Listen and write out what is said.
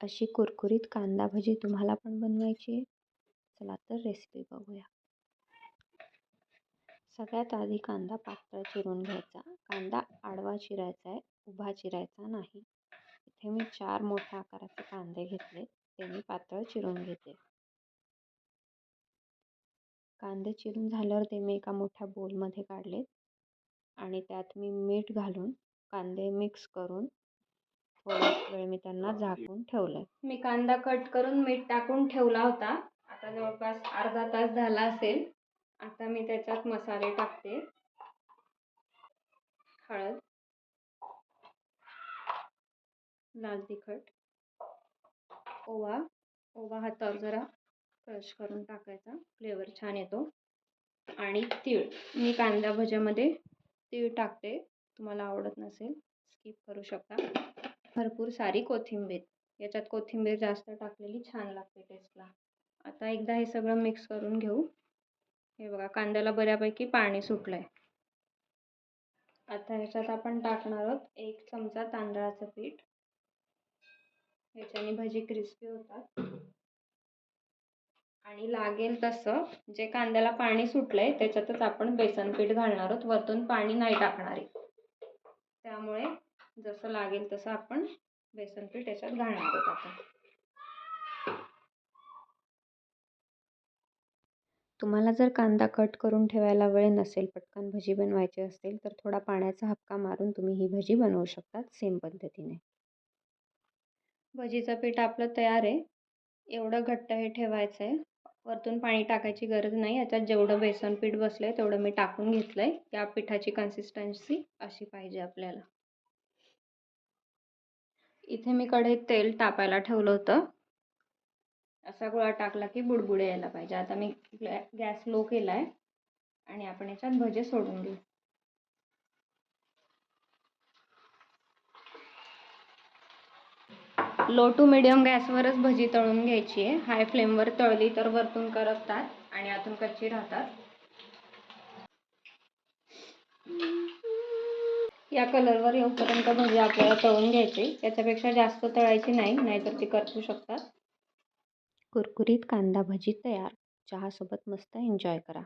अशी कुरकुरीत कांदा भजी तुम्हाला पण बनवायची आहे? चला तर रेसिपी बघूया. सगळ्यात आधी कांदा पातळ चिरून घ्यायचा. कांदा आडवा चिरायचा आहे, उभा चिरायचा नाही. इथे मी 4 मोठ्या आकाराचे कांदे घेतले, ते मी पातळ चिरून घेते. कांदे चिरून झाल्यावर ते मी एका मोठ्या बोलमध्ये काढले आणि त्यात मी मीठ घालून कांदे मिक्स करून थोडा वेळ मी त्यांना झाकून ठेवलं. मी कांदा कट करून मीठ टाकून ठेवला होता. आता जवळपास अर्धा तास झाला असेल. आता मी त्याच्यात मसाले टाकते. हळद, लाल तिखट, ओवा हातावर जरा क्रश करून टाकायचा, फ्लेवर छान येतो. आणि तीळ, मी कांदा भज्यामध्ये तीळ टाकते. तुम्हाला आवडत नसेल स्किप करू शकता. भरपूर सारी कोथिंबीर, याच्यात कोथिंबीर जास्त टाकलेली छान लागते टेस्टला. आता एकदा हे सगळं मिक्स करून घेऊ. हे बघा, कांद्याला बऱ्यापैकी पाणी सुटलंय. आता ह्याच्यात आपण टाकणार आहोत 1 चमचा तांदळाचं पीठ. ह्याच्याने भजी क्रिस्पी होतात. आणि लागेल तसं जे कांद्याला पाणी सुटलंय त्याच्यातच आपण बेसन पीठ घालणार आहोत. वरतून पाणी नाही टाकणार आहे. त्यामुळे जसं लागेल तसं आपण बेसन पीठ याच्यात घालणार आहोत. आता तुम्हाला जर कांदा कट करून ठेवायला वेळ नसेल, पटकन भजी बनवायची असेल, तर थोडा पाण्याचा हबका मारून तुम्ही ही भजी बनवू शकता सेम पद्धतीने. भजीचं पीठ आपलं तयार आहे. एवढं घट्ट हे ठेवायचं आहे. वरतून पाणी टाकायची गरज नाही. याच्यात जेवढं बेसन पीठ बसलंय तेवढं मी टाकून घेतलंय. या पिठाची कन्सिस्टन्सी अशी पाहिजे आपल्याला. इथे मी कढईत तेल तापायला ठेवलं होतं. असा गोळा टाकला की बुडबुडे यायला पाहिजे. आता मी गॅस लो केलाय आणि आपण याच्यात भजे सोडून घेऊ. लो टू मिडियम गॅसवरच भजी तळून घ्यायची आहे. हाय फ्लेमवर तळली तर वरतून करपतात आणि आतून कच्ची राहतात. या कलरवर येऊपर्यंत भजी आपल्याला तळून घ्यायची. याच्यापेक्षा जास्त तळायची नाही, नाहीतर ती करपू शकतात. कुरकुरीत कांदा भजी तयार. चहासोबत मस्त एन्जॉय करा.